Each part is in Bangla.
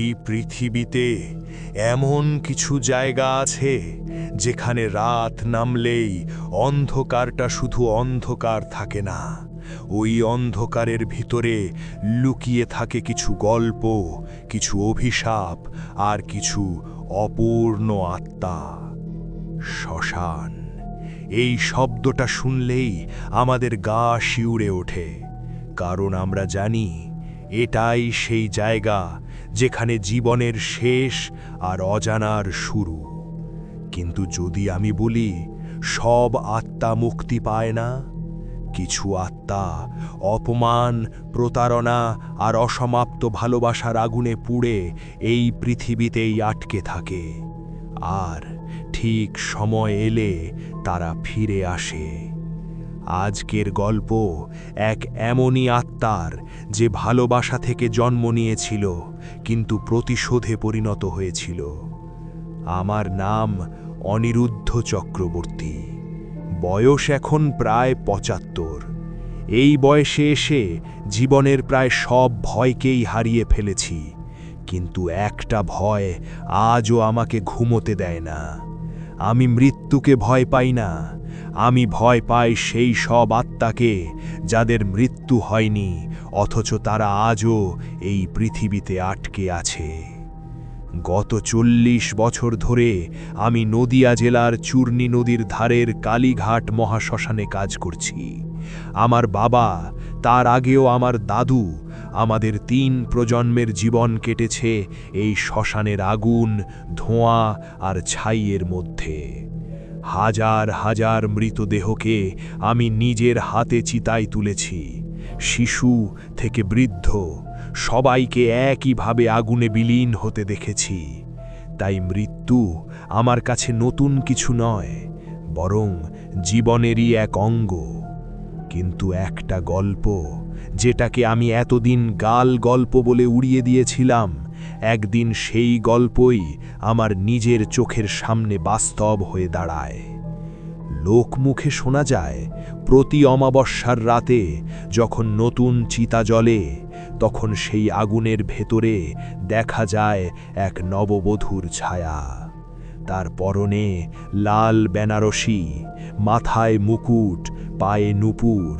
এই পৃথিবীতে এমন কিছু জায়গা আছে যেখানে রাত নামলেই অন্ধকারটা শুধু অন্ধকার থাকে না, ওই অন্ধকারের ভিতরে লুকিয়ে থাকে কিছু গল্প, কিছু অভিশাপ আর কিছু অপূর্ণ আত্মা। শ্মশান, এই শব্দটা শুনলেই আমাদের গা শিউরে ওঠে, কারণ আমরা জানি এটাই সেই জায়গা যেখানে জীবনের শেষ আর অজানার শুরু। কিন্তু যদি আমি বলি সব আত্মা মুক্তি পায় না, কিছু আত্মা অপমান, প্রতারণা আর অসমাপ্ত ভালোবাসার আগুনে পুড়ে এই পৃথিবীতেই আটকে থাকে, আর ঠিক সময় এলে তারা ফিরে আসে। আজকের গল্প এক এমনই আত্মার যে ভালোবাসা থেকে জন্ম নিয়েছিল কিন্তু প্রতিশোধে পরিণত হয়েছিল। আমার নাম অনিরুদ্ধ চক্রবর্তী। বয়স এখন প্রায় ৭৫। এই বয়সে এসে জীবনের প্রায় সব ভয়কেই হারিয়ে ফেলেছি, কিন্তু একটা ভয় আজও আমাকে ঘুমোতে দেয় না। আমি মৃত্যুকে ভয় পাই না, আমি ভয় পাই সেই সব আত্মাকে যাদের মৃত্যু হয়নি অথচ তারা আজও এই পৃথিবীতে আটকে আছে। গত ৪০ বছর ধরে আমি নদিয়া জেলার চূর্ণী নদীর ধারের কালীঘাট মহাশ্মশানে কাজ করছি। আমার বাবা, তার আগেও আমার দাদু, আমাদের ৩ প্রজন্মের জীবন কেটেছে এই শ্মশানের আগুন, ধোঁয়া আর ছাইয়ের মধ্যে। হাজার হাজার মৃতদেহকে আমি নিজের হাতে চিতায় তুলেছি। শিশু থেকে বৃদ্ধ সবাইকে একইভাবে আগুনে বিলীন হতে দেখেছি। তাই মৃত্যু আমার কাছে নতুন কিছু নয়, বরং জীবনেরই এক অঙ্গ। কিন্তু একটা গল্প, যেটাকে আমি এতদিন গাল গল্প বলে উড়িয়ে দিয়েছিলাম, একদিন সেই গল্পই আমার নিজের চোখের সামনে বাস্তব হয়ে দাঁড়ায়। লোকমুখে শোনা যায়, প্রতি অমাবস্যার রাতে যখন নতুন চিতা জ্বলে, তখন সেই আগুনের ভেতরে দেখা যায় এক নববধূর ছায়া। তার পরনে লাল বেনারসি, মাথায় মুকুট, পায়ে নূপুর।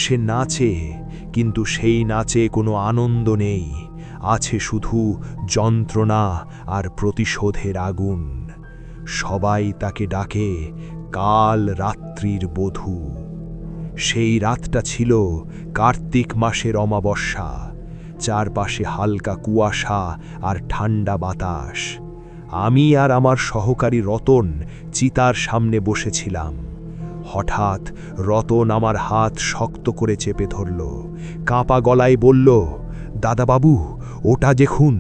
সে নাচে, কিন্তু সেই নাচে কোনো আনন্দ নেই, আছে শুধু যন্ত্রণা আর প্রতিশোধের আগুন। সবাই তাকে ডাকে কাল রাত্রির বধূ। সেই রাতটা ছিল কার্তিক মাসের অমাবস্যা। চারপাশে হালকা কুয়াশা আর ঠান্ডা বাতাস। আমি আর আমার সহকারী রতন চিতার সামনে বসেছিলাম। হঠাৎ রতন আমার হাত শক্ত করে চেপে ধরল, কাঁপা গলায় বলল, দাদাবাবু, ওটা দেখুন।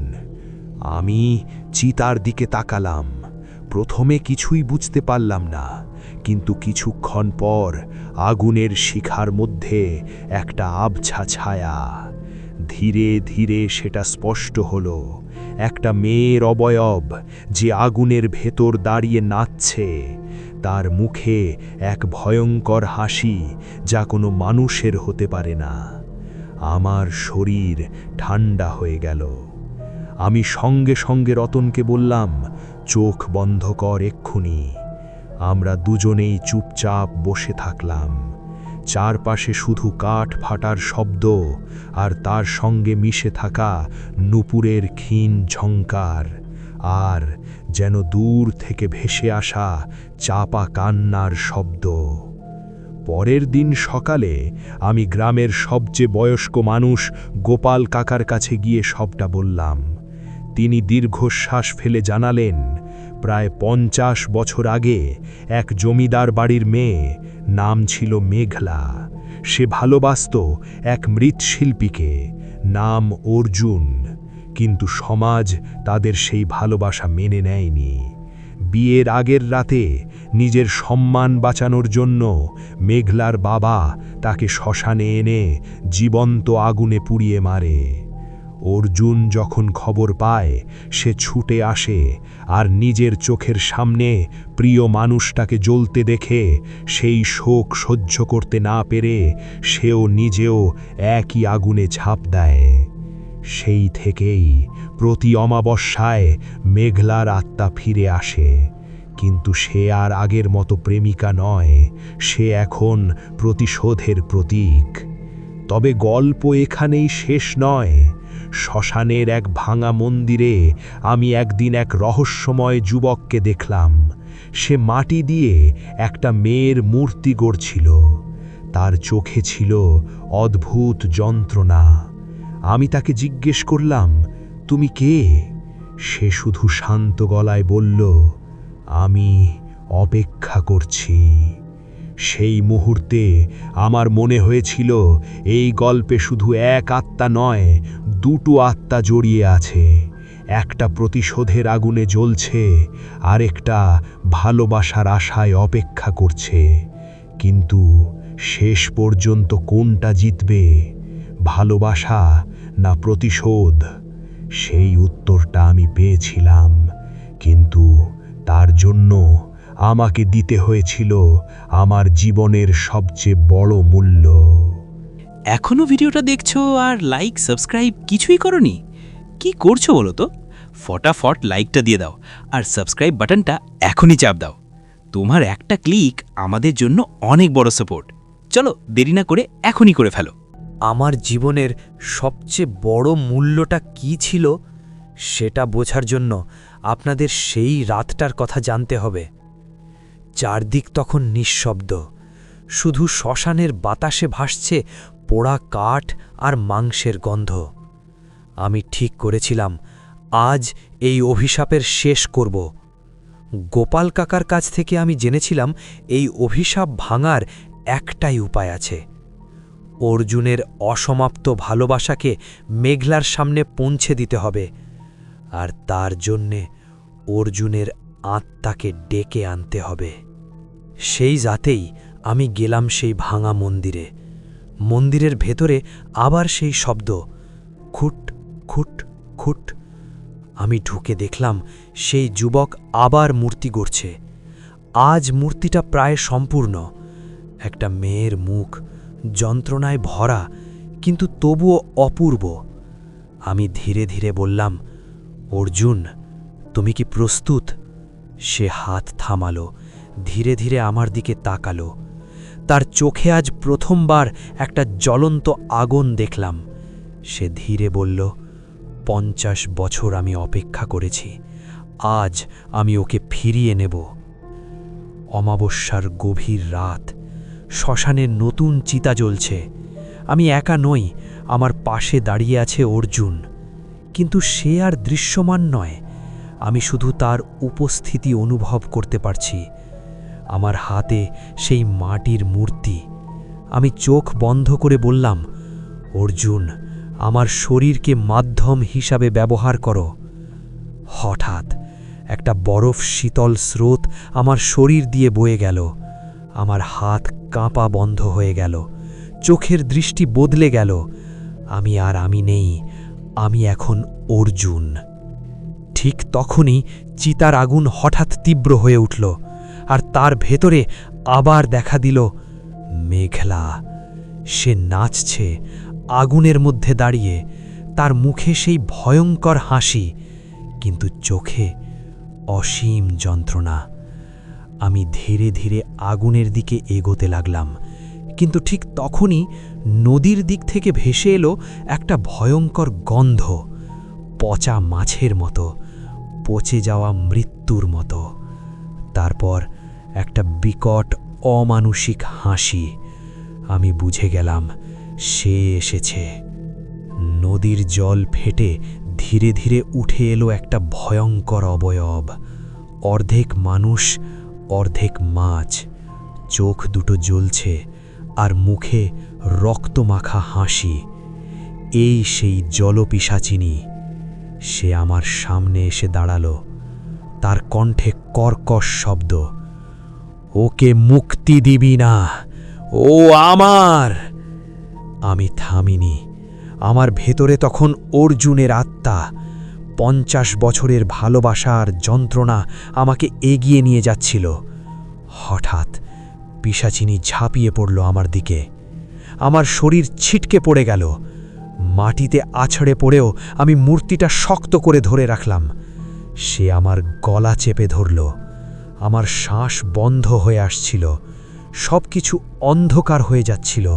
আমি চিতার দিকে তাকালাম। প্রথমে কিছুই বুঝতে পারলাম না, কিন্তু কিছুক্ষণ পর আগুনের শিখার মধ্যে একটা আবছা ছায়া। ধীরে ধীরে সেটা স্পষ্ট হলো, একটা মেয়ের অবয়ব যে আগুনের ভেতর দাঁড়িয়ে নাচছে। তার মুখে এক ভয়ঙ্কর হাসি যা কোনো মানুষের হতে পারে না। আমার শরীর ঠান্ডা হয়ে গেল। আমি সঙ্গে সঙ্গে রতনকে বললাম, চোখ বন্ধ কর এক্ষুনি। আমরা দুজনেই চুপচাপ বসে থাকলাম। চারপাশে শুধু কাঠ ফাটার শব্দ আর তার সঙ্গে মিশে থাকা নূপুরের ক্ষীণ ঝংকার, আর যেন দূর থেকে ভেসে আসা চাপা কান্নার শব্দ। পরের দিন সকালে আমি গ্রামের সবচেয়ে বয়স্ক মানুষ গোপাল কাকার কাছে গিয়ে সবটা বললাম। তিনি দীর্ঘশ্বাস ফেলে জানালেন, প্রায় ৫০ বছর আগে এক জমিদার বাড়ির মেয়ে, নাম ছিল মেঘলা। সে ভালোবাসত এক মৃৎশিল্পীকে, নাম অর্জুন। কিন্তু সমাজ তাদের সেই ভালোবাসা মেনে নেয়নি। বিয়ের আগের রাতে নিজের সম্মান বাঁচানোর জন্য মেঘলার বাবা তাকে শ্মশানে এনে জীবন্ত আগুনে পুড়িয়ে মারে। অর্জুন যখন খবর পায়, সে ছুটে আসে, আর নিজের চোখের সামনে প্রিয় মানুষটাকে জ্বলতে দেখে সেই শোক সহ্য করতে না পেরে সেও নিজেও একই আগুনে ঝাঁপ দেয়। সেই থেকেই প্রতি অমাবস্যায় মেঘলার আত্মা ফিরে আসে, কিন্তু সে আর আগের মতো প্রেমিকা নয়, সে এখন প্রতিশোধের প্রতীক। তবে গল্প এখানেই শেষ নয়। শ্মশানের এক ভাঙা মন্দিরে আমি একদিন এক রহস্যময় যুবককে দেখলাম। সে মাটি দিয়ে একটা মেয়ের মূর্তি গড়ছিল। তার চোখে ছিল অদ্ভুত যন্ত্রণা। আমি তাকে জিজ্ঞেস করলাম, তুমি কে? সে শুধু শান্ত গলায় বলল, আমি অপেক্ষা করছি। সেই মুহূর্তে আমার মনে হয়েছিল এই গল্পে শুধু এক আত্মা নয়, দুটো আত্মা জড়িয়ে আছে। একটা প্রতিশোধের আগুনে জ্বলছে, আরেকটা ভালোবাসার আশায় অপেক্ষা করছে। কিন্তু শেষ পর্যন্ত কোনটা জিতবে, ভালোবাসা না প্রতিশোধ? সেই উত্তরটা আমি পেয়েছিলাম, কিন্তু তার জন্য আমাকে দিতে হয়েছিল আমার জীবনের সবচেয়ে বড় মূল্য। এখনও ভিডিওটা দেখছো আর লাইক সাবস্ক্রাইব কিছুই করনি? কি করছো বলো তো? ফটাফট লাইকটা দিয়ে দাও আর সাবস্ক্রাইব বাটনটা এখনই চাপ দাও। তোমার একটা ক্লিক আমাদের জন্য অনেক বড় সাপোর্ট। চলো দেরি না করে এখনই করে ফেলো। আমার জীবনের সবচেয়ে বড় মূল্যটা কী ছিল সেটা বোঝার জন্য আপনাদের সেই রাতটার কথা জানতে হবে। চারদিক তখন নিঃশব্দ, শুধু শ্মশানের বাতাসে ভাসছে পোড়া কাঠ আর মাংসের গন্ধ। আমি ঠিক করেছিলাম আজ এই অভিশাপের শেষ করব। গোপাল কাকার কাছ থেকে আমি জেনেছিলাম এই অভিশাপ ভাঙার একটাই উপায় আছে। অর্জুনের অসমাপ্ত ভালোবাসাকে মেঘলার সামনে পৌঁছে দিতে হবে, আর তার জন্যে অর্জুনের আত্মাকে ডেকে আনতে হবে। সেই রাতেই আমি গেলাম সেই ভাঙা মন্দিরে। মন্দিরের ভেতরে আবার সেই শব্দ, খুট খুট খুট। আমি ঢুকে দেখলাম সেই যুবক আবার মূর্তি গড়ছে। আজ মূর্তিটা প্রায় সম্পূর্ণ। একটা মেয়ের মুখ, যন্ত্রণায় ভরা, কিন্তু তবুও অপূর্ব। আমি ধীরে ধীরে বললাম, অর্জুন, তুমি কি প্রস্তুত? সে হাত থামালো, ধীরে ধীরে আমার দিকে তাকালো। তার চোখে আজ প্রথমবার একটা জ্বলন্ত আগুন দেখলাম। সে ধীরে বলল, 50 বছর আমি অপেক্ষা করেছি, আজ আমি ওকে ফিরিয়ে নেব। অমাবস্যার গভীর রাত, শ্মশানের নতুন চিতা জ্বলছে। আমি একা নই, আমার পাশে দাঁড়িয়ে আছে অর্জুন। কিন্তু সে আর দৃশ্যমান নয়, আমি শুধু তার উপস্থিতি অনুভব করতে পারছি। আমার হাতে সেই মাটির মূর্তি। আমি চোখ বন্ধ করে বললাম, অর্জুন, আমার শরীরকে মাধ্যম হিসাবে ব্যবহার করো। হঠাৎ একটা বরফ শীতল স্রোত আমার শরীর দিয়ে বয়ে গেল। আমার হাত কাঁপা বন্ধ হয়ে গেল, চোখের দৃষ্টি বদলে গেল। আমি নেই, আমি এখন অর্জুন। ঠিক তখনই চিতার আগুন হঠাৎ তীব্র হয়ে উঠল, আর তার ভেতরে আবার দেখা দিল মেঘলা। সে নাচছে আগুনের মধ্যে দাঁড়িয়ে, তার মুখে সেই ভয়ঙ্কর হাসি, কিন্তু চোখে অসীম যন্ত্রণা। আমি ধীরে ধীরে আগুনের দিকে এগোতে লাগলাম, কিন্তু ঠিক তখনই নদীর দিক থেকে ভেসে এলো একটা ভয়ঙ্কর গন্ধ, পচা মাছের মতো, পচে যাওয়া মৃত্যুর মতো। তারপর একটা বিকট অমানুষিক হাসি। আমি বুঝে গেলাম সে এসেছে। নদীর জল ফেটে ধীরে ধীরে উঠে এলো একটা ভয়ঙ্কর অবয়ব, অর্ধেক মানুষ অর্ধেক মাছ। চোখ দুটো জ্বলছে আর মুখে রক্তমাখা হাসি। এই সেই জলপিশাচিনী। সে আমার সামনে এসে দাঁড়ালো, তার কণ্ঠে কর্কশ শব্দ, ওকে মুক্তি দিবি না, ও আমার। আমি থামিনি। আমার ভেতরে তখন অর্জুনের আত্মা। 50 বছরের ভালোবাসার যন্ত্রণা আমাকে এগিয়ে নিয়ে যাচ্ছিল। হঠাৎ পিশাচিনী ঝাঁপিয়ে পড়ল আমার দিকে। আমার শরীর ছিটকে পড়ে গেল, মাটিতে আছড়ে পড়েও আমি মূর্তিটা শক্ত করে ধরে রাখলাম। সে আমার গলা চেপে ধরল। আমার শ্বাস বন্ধ হয়ে আসছিল, সব কিছু অন্ধকার হয়ে যাচ্ছিল।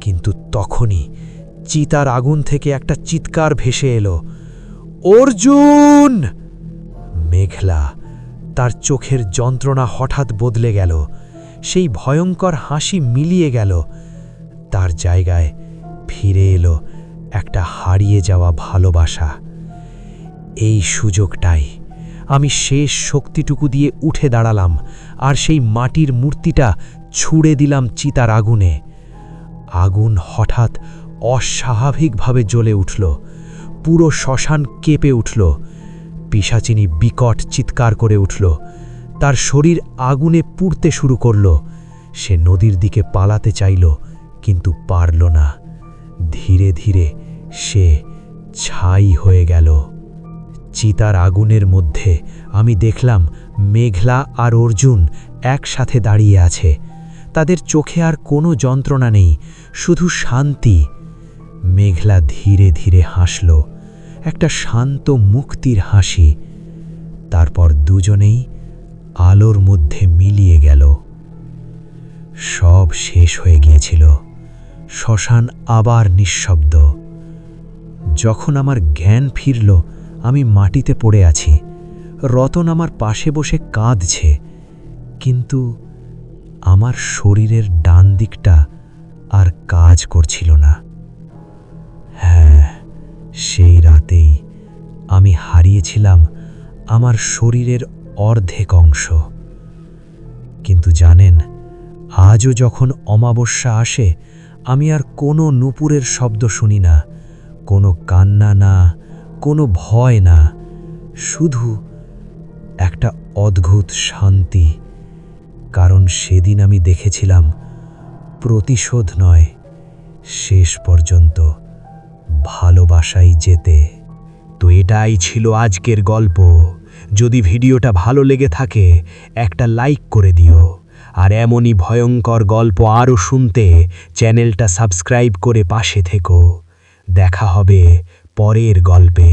কিন্তু তখনই চিতার আগুন থেকে একটা চিৎকার ভেসে এলো, অর্জুন! মেঘলা, তার চোখের যন্ত্রণা হঠাৎ বদলে গেল। সেই ভয়ঙ্কর হাসি মিলিয়ে গেল। তার জায়গায় ফিরে এলো একটা হারিয়ে যাওয়া ভালোবাসা। এই সুযোগটাই আমি শেষ শক্তিটুকু দিয়ে উঠে দাঁড়ালাম আর সেই মাটির মূর্তিটা ছুঁড়ে দিলাম চিতার আগুনে। আগুন হঠাৎ অস্বাভাবিকভাবে জ্বলে উঠল। পুরো শ্মশান কেঁপে উঠল। পিশাচিনী বিকট চিৎকার করে উঠল। তার শরীর আগুনে পুড়তে শুরু করল। সে নদীর দিকে পালাতে চাইল, কিন্তু পারল না। ধীরে ধীরে সে ছাই হয়ে গেল। চিতার আগুনের মধ্যে আমি দেখলাম মেঘলা আর অর্জুন একসাথে দাঁড়িয়ে আছে। তাদের চোখে আর কোনো যন্ত্রণা নেই, শুধু শান্তি। মেঘলা ধীরে ধীরে হাসল, একটা শান্ত মুক্তির হাসি। তারপর দুজনেই আলোর মধ্যে মিলিয়ে গেল। সব শেষ হয়ে গিয়েছিল। শ্মশান আবার নিঃশব্দ। যখন আমার জ্ঞান ফিরল, আমি মাটিতে পড়ে আছি। রতন আমার পাশে বসে কাঁদছে, কিন্তু আমার শরীরের ডান দিকটা আর কাজ করছিল না। হ্যাঁ, সেই রাতেই আমি হারিয়েছিলাম আমার শরীরের অর্ধেক অংশ। কিন্তু জানেন, আজও যখন অমাবস্যা আসে, আমি আর কোনো নূপুরের শব্দ শুনি না, কোনো কান্না না, কোনো ভয় না, শুধু একটা অদ্ভুত শান্তি। কারণ সেদিন আমি দেখেছিলাম প্রতিশোধ নয়, শেষ পর্যন্ত ভালোবাসাই জেতে। তো এটাই ছিল আজকের গল্প। যদি ভিডিওটা ভালো লেগে থাকে একটা লাইক করে দিও, আর এমনই ভয়ঙ্কর গল্প আরও শুনতে চ্যানেলটা সাবস্ক্রাইব করে পাশে থেকো। দেখা হবে পরের গল্পে।